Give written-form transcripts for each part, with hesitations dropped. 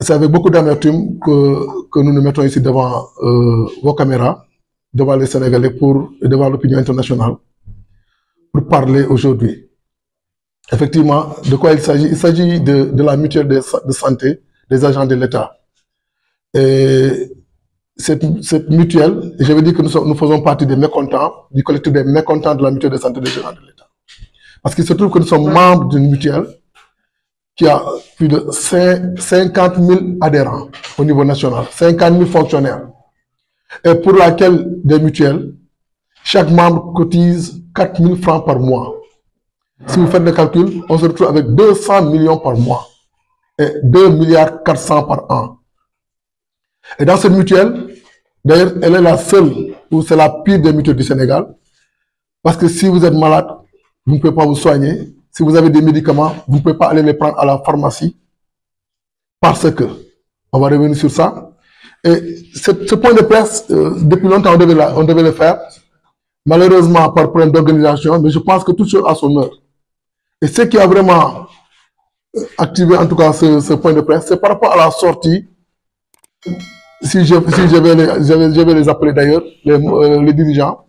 c'est avec beaucoup d'amertume que nous nous mettons ici devant vos caméras, devant les Sénégalais et devant l'opinion internationale pour parler aujourd'hui. Effectivement, de quoi il s'agit? Il s'agit de la mutuelle de santé des agents de l'État. Et cette mutuelle, je veux dire que nous faisons partie des mécontents, du collectif des mécontents de la mutuelle de santé des agents de l'État. Parce qu'il se trouve que nous sommes membres d'une mutuelle qui a plus de 50 000 adhérents au niveau national, 50 000 fonctionnaires, et pour laquelle des mutuelles, chaque membre cotise 4 000 francs par mois. Si vous faites le calcul, on se retrouve avec 200 millions par mois et 2 milliards 400 par an. Et dans cette mutuelle, d'ailleurs, elle est la seule, ou c'est la pire des mutuelles du Sénégal, parce que si vous êtes malade, vous ne pouvez pas vous soigner. Si vous avez des médicaments, vous ne pouvez pas aller les prendre à la pharmacie, parce que, on va revenir sur ça. Et ce point de presse, depuis longtemps, on devait le faire. Malheureusement, par problème d'organisation, mais je pense que tout chose a son heure. Et ce qui a vraiment activé, en tout cas, ce point de presse, c'est par rapport à la sortie, si je vais les appeler d'ailleurs, les dirigeants,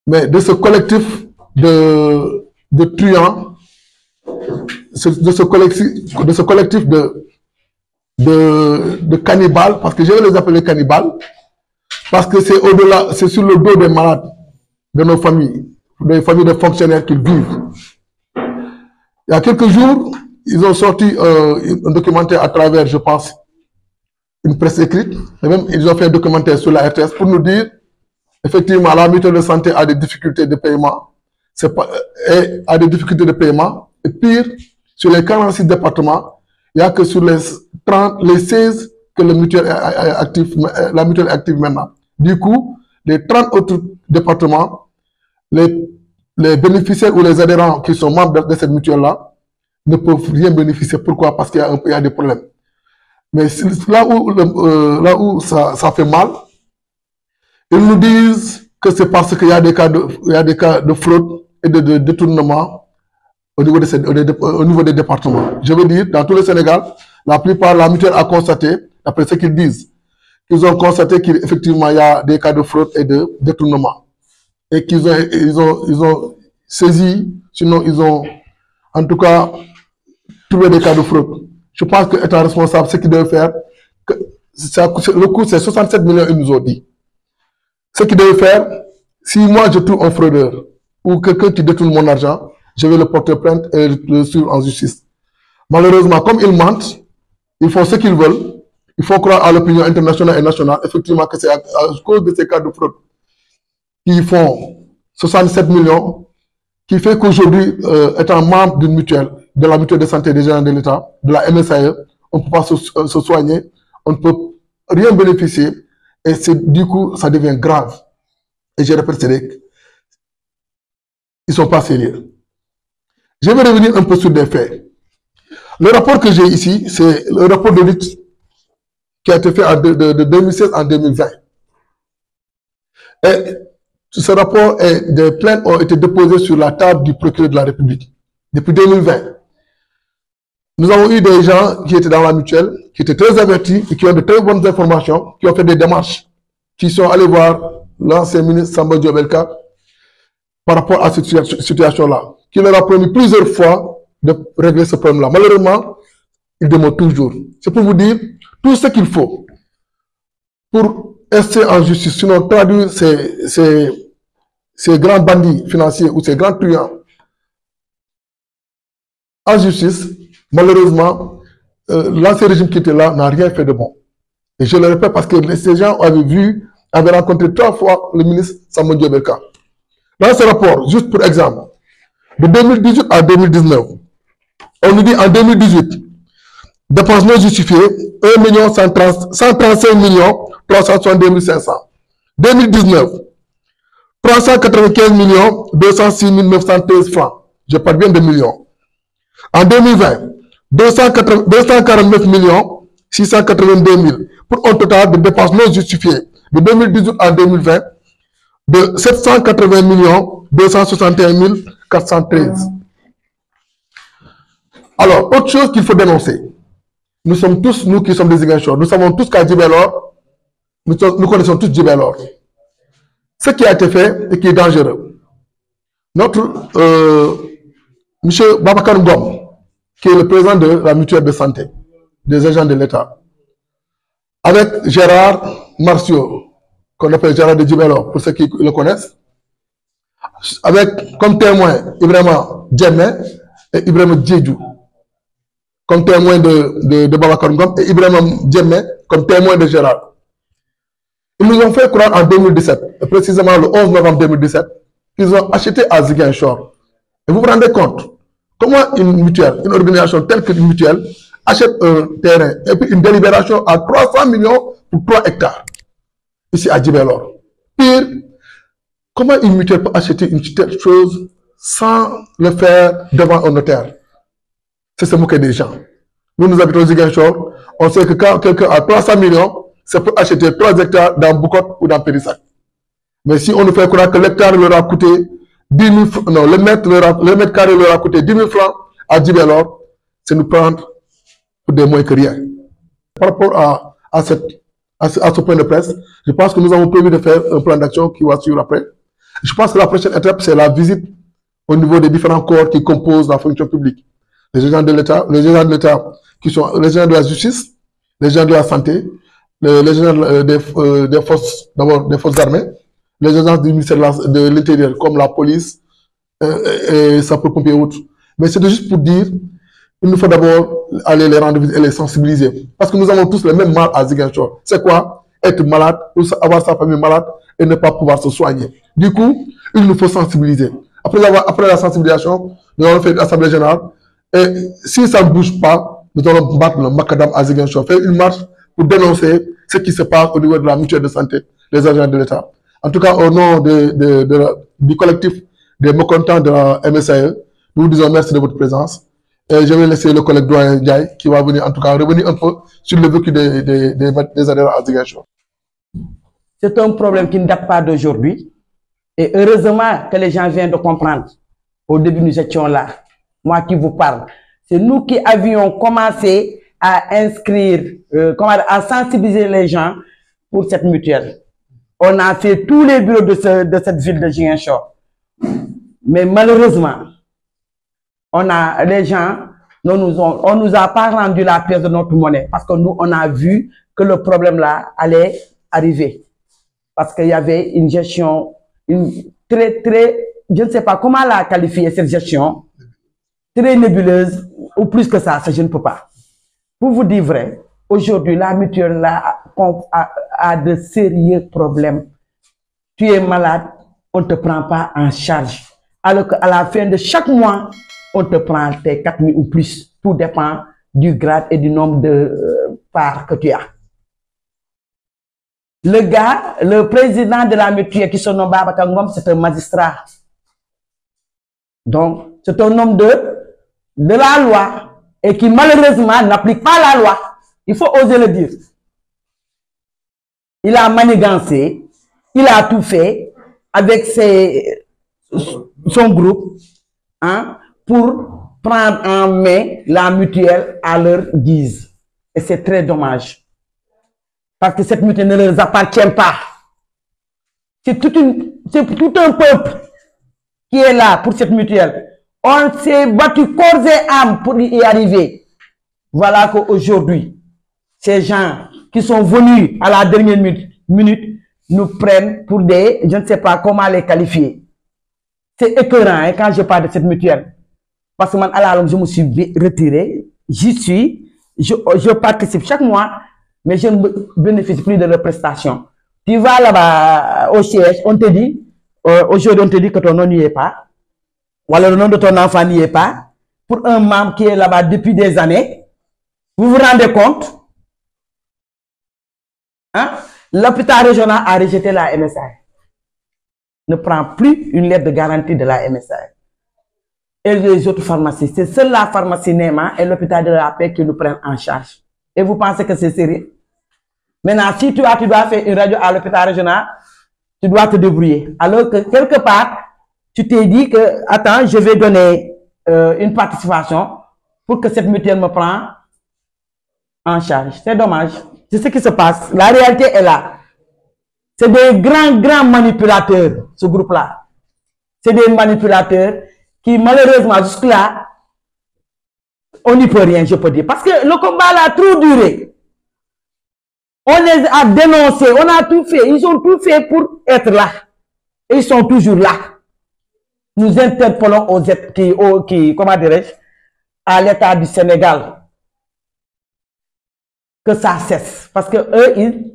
mais de ce collectif de truands, de ce collectif de cannibales, parce que je vais les appeler cannibales, parce que c'est au-delà, c'est sur le dos des malades, de nos familles, des familles de fonctionnaires qui vivent. Il y a quelques jours, ils ont sorti un documentaire à travers, je pense, une presse écrite, et même ils ont fait un documentaire sur la RTS pour nous dire, effectivement, la mutuelle de santé a des difficultés de paiement, a des difficultés de paiement, et pire, sur les 46 départements, il n'y a que sur les 16 que la mutuelle est active maintenant. Du coup, les 30 autres départements, les bénéficiaires ou les adhérents qui sont membres de cette mutuelle-là ne peuvent rien bénéficier. Pourquoi? Parce qu'il y a des problèmes. Mais là où ça fait mal, ils nous disent que c'est parce qu'il y a des cas de fraude et de détournement au niveau des départements. Je veux dire, dans tout le Sénégal, la plupart, la mutuelle a constaté, d'après ce qu'ils disent, qu'ils ont constaté qu'effectivement, il y a des cas de fraude et de détournement. Et qu'ils ont saisi, sinon ils ont, en tout cas, trouvé des cas de fraude. Je pense qu'étant responsable, ce qu'ils doivent faire, le coût c'est 67 millions, ils nous ont dit. Ce qu'ils doivent faire, si moi je trouve un fraudeur ou quelqu'un qui détourne mon argent, je vais le porter plainte et le suivre en justice. Malheureusement, comme ils mentent, ils font ce qu'ils veulent, il faut croire à l'opinion internationale et nationale, effectivement, que c'est à cause de ces cas de fraude qui font 67 millions, qui fait qu'aujourd'hui, étant membre d'une mutuelle, de la mutuelle de santé des agents de l'État, de la MSAE, on ne peut pas se soigner, on ne peut rien bénéficier, et du coup, ça devient grave. Et je répète, ils ne sont pas sérieux. Je vais revenir un peu sur des faits. Le rapport que j'ai ici, c'est le rapport d'audit qui a été fait de 2016 en 2020. Et ce rapport, des plaintes ont été déposées sur la table du procureur de la République depuis 2020. Nous avons eu des gens qui étaient dans la mutuelle, qui étaient très avertis et qui ont de très bonnes informations, qui ont fait des démarches, qui sont allés voir l'ancien ministre Samba Diobelka par rapport à cette situation-là, qui leur a promis plusieurs fois de régler ce problème-là. Malheureusement, il demeure toujours. C'est pour vous dire tout ce qu'il faut pour rester en justice, sinon traduire ces grands bandits financiers ou ces grands truands en justice. Malheureusement, l'ancien régime qui était là n'a rien fait de bon. Et je le répète parce que ces gens avaient rencontré 3 fois le ministre Samba Diobelka. Dans ce rapport, juste pour exemple, de 2018 à 2019, on nous dit en 2018, dépenses non justifiées, 135 362 500. 2019, 395 206 913 francs. Je parle bien de millions. En 2020, 249 682 000 pour un total de dépenses non justifiées de 2018 à 2020 de 780 261 413. Alors, autre chose qu'il faut dénoncer. nous sommes tous, nous qui sommes des Ziguinchor, nous savons tous qu'à Djibélor, nous connaissons tous Djibélor. Ce qui a été fait et qui est dangereux. Notre monsieur Babacar Ngom, qui est le président de la mutuelle de santé, des agents de l'État, avec Gérard Martiaux, qu'on appelle Gérard de Djibélor, pour ceux qui le connaissent, avec comme témoin Ibrahima Djemé et Ibrahima Djedjou, comme témoin de Babacar Ngom, et Ibrahima Djemé comme témoin de Gérard. Ils nous ont fait croire en 2017, et précisément le 11 novembre 2017, qu'ils ont acheté à Ziguinchor. Et vous vous rendez compte comment une mutuelle, une organisation telle qu'une mutuelle, achète un terrain et puis une délibération à 300 millions pour 3 hectares, ici à Djibélor. Pire, comment une mutuelle peut acheter une telle chose sans le faire devant un notaire? C'est se moquer des gens. Nous habitons Ziguinchor, on sait que quand quelqu'un a 300 millions, c'est pour acheter 3 hectares dans Boucotte ou dans Périssac. Mais si on nous fait croire que l'hectare leur a coûté 10 000 francs, non, le mètre carré leur a coûté 10 000 francs à Djibélor, c'est nous prendre pour des moins que rien. Par rapport à ce point de presse, je pense que nous avons prévu de faire un plan d'action qui va suivre après. Je pense que la prochaine étape, c'est la visite au niveau des différents corps qui composent la fonction publique. Les agents de l'État qui sont les agents de la justice, les agents de la santé, les agents des forces, d'abord des forces armées, les agences du ministère de l'Intérieur comme la police et sapeurs-pompiers et autres. Mais c'est juste pour dire, il nous faut d'abord aller les rendre visite et les sensibiliser. Parce que nous avons tous le même mal à Ziguinchor. C'est quoi? Être malade, ou avoir sa famille malade et ne pas pouvoir se soigner. Du coup, il nous faut sensibiliser. Après la sensibilisation, nous allons faire une assemblée générale. Et si ça ne bouge pas, nous allons battre le macadam à Ziguinchor, faire une marche pour dénoncer ce qui se passe au niveau de la mutuelle de santé, des agents de l'État. En tout cas, au nom du collectif des mécontents de la MSAE, nous vous disons merci de votre présence. Et je vais laisser le collègue Doyen Ndiaye qui va venir, en tout cas, revenir un peu sur le vécu des adhérents à Ziguinchor. C'est un problème qui ne date pas d'aujourd'hui. Et heureusement que les gens viennent de comprendre. Au début, nous étions là. Moi qui vous parle. C'est nous qui avions commencé à inscrire, à sensibiliser les gens pour cette mutuelle. On a fait tous les bureaux de cette ville de Ziguinchor. Mais malheureusement, les gens, on nous a pas rendu la pièce de notre monnaie parce que nous, on a vu que le problème là allait arriver. Parce qu'il y avait une gestion, je ne sais pas comment la qualifier cette gestion, très nébuleuse, ou plus que ça je ne peux pas. Pour vous dire vrai, aujourd'hui, la mutuelle là a de sérieux problèmes. Tu es malade, on ne te prend pas en charge. Alors qu'à la fin de chaque mois, on te prend tes 4 000 ou plus. Tout dépend du grade et du nombre de parts que tu as. Le président de la mutuelle qui se nomme Babacar Ngom, c'est un magistrat. Donc, c'est un homme de la loi et qui malheureusement n'applique pas la loi. Il faut oser le dire. Il a manigancé, il a tout fait avec son groupe pour prendre en main la mutuelle à leur guise. Et c'est très dommage. Parce que cette mutuelle ne leur appartient pas. C'est tout un peuple qui est là pour cette mutuelle. On s'est battu corps et âme pour y arriver. Voilà qu'aujourd'hui, ces gens qui sont venus à la dernière minute nous prennent pour des, je ne sais pas comment les qualifier. C'est écœurant quand je parle de cette mutuelle. Parce que moi, à la longue, je me suis retiré. Je participe chaque mois, mais je ne bénéficie plus de leurs prestations. Tu vas là-bas au siège, on te dit, aujourd'hui on te dit que ton nom n'y est pas. Ou alors le nom de ton enfant n'y est pas. Pour un membre qui est là-bas depuis des années, vous vous rendez compte? L'hôpital régional a rejeté la MSA. Ne prend plus une lettre de garantie de la MSA. Et les autres pharmacies, c'est seule la pharmacie Nema et l'hôpital de la paix qui nous prennent en charge. Et vous pensez que c'est sérieux? Maintenant, si tu dois faire une radio à l'hôpital régional, tu dois te débrouiller. Alors que quelque part, tu t'es dit que, attends, je vais donner une participation pour que cette mutuelle me prenne en charge. C'est dommage. C'est ce qui se passe. La réalité est là. C'est des grands manipulateurs, ce groupe-là. C'est des manipulateurs qui, malheureusement, jusque-là, on n'y peut rien, je peux dire. Parce que le combat là a trop duré. On les a dénoncés, on a tout fait. Ils ont tout fait pour être là. Et ils sont toujours là. Nous interpellons comment dirais-je, à l'État du Sénégal que ça cesse. Parce que eux,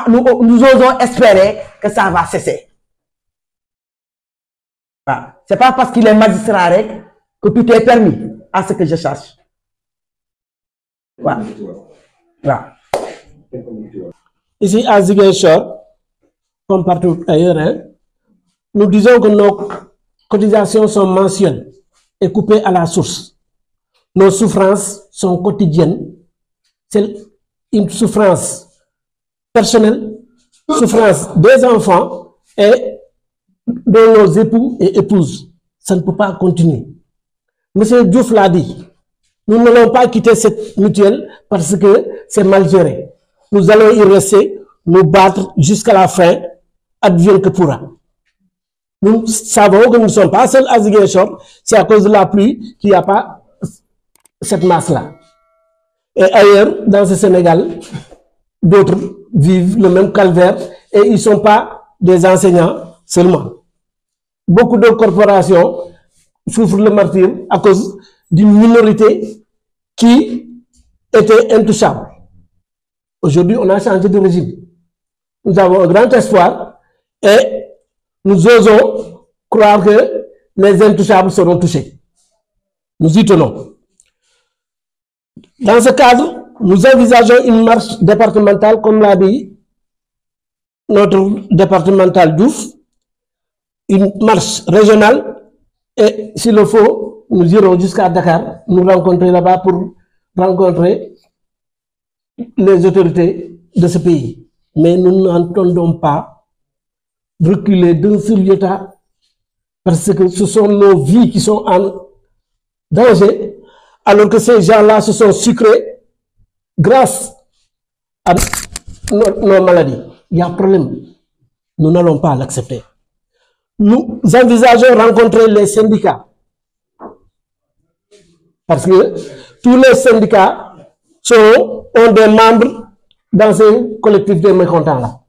nous osons espérer que ça va cesser. Voilà. C'est pas parce qu'il est magistrat que tout est permis, à ce que je cherche. Voilà. Voilà. Ici à Ziguinchor, comme partout ailleurs, hein, nous disons que nos cotisations sont mensuelles et coupées à la source. Nos souffrances sont quotidiennes. C'est une souffrance personnelle, souffrance des enfants et de nos époux et épouses. Ça ne peut pas continuer. Monsieur Diouf l'a dit. Nous n'allons pas quitter cette mutuelle parce que c'est mal géré. Nous allons y rester, nous battre jusqu'à la fin, advienne que pourra. Nous savons que nous ne sommes pas seuls à Ziguinchor, c'est à cause de la pluie qu'il n'y a pas cette masse-là. Et ailleurs, dans ce Sénégal, d'autres vivent le même calvaire et ils ne sont pas des enseignants seulement. Beaucoup de corporations souffrent le martyre à cause d'une minorité qui était intouchable. Aujourd'hui, on a changé de régime. Nous avons un grand espoir et nous osons croire que les intouchables seront touchés. Nous y tenons. Dans ce cadre, nous envisageons une marche départementale, comme l'a dit notre départemental Diouf, une marche régionale et s'il le faut, nous irons jusqu'à Dakar, nous rencontrer là-bas pour rencontrer les autorités de ce pays. Mais nous n'entendons pas reculer d'un seul iota parce que ce sont nos vies qui sont en danger, alors que ces gens-là se sont sucrés grâce à nos maladies. Il y a un problème. Nous n'allons pas l'accepter. Nous envisageons rencontrer les syndicats. Parce que tous les syndicats ont des membres dans ces collectifs de mécontents-là.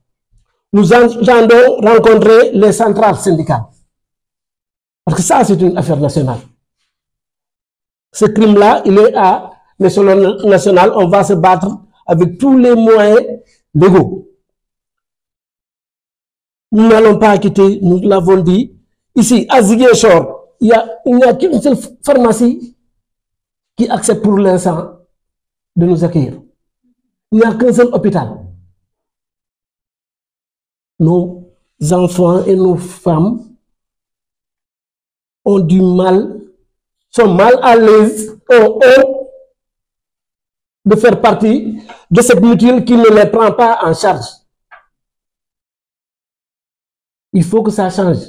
Nous entendons rencontrer les centrales syndicales. Parce que ça, c'est une affaire nationale. Ce crime-là, il est à l'échelon national. On va se battre avec tous les moyens légaux. Nous n'allons pas quitter, nous l'avons dit. Ici, à Ziguinchor, il n'y a qu'une seule pharmacie qui accepte pour l'instant de nous accueillir. Il n'y a qu'un seul hôpital. Nos enfants et nos femmes ont du mal, sont mal à l'aise, ont honte de faire partie de cette mutuelle qui ne les prend pas en charge. Il faut que ça change.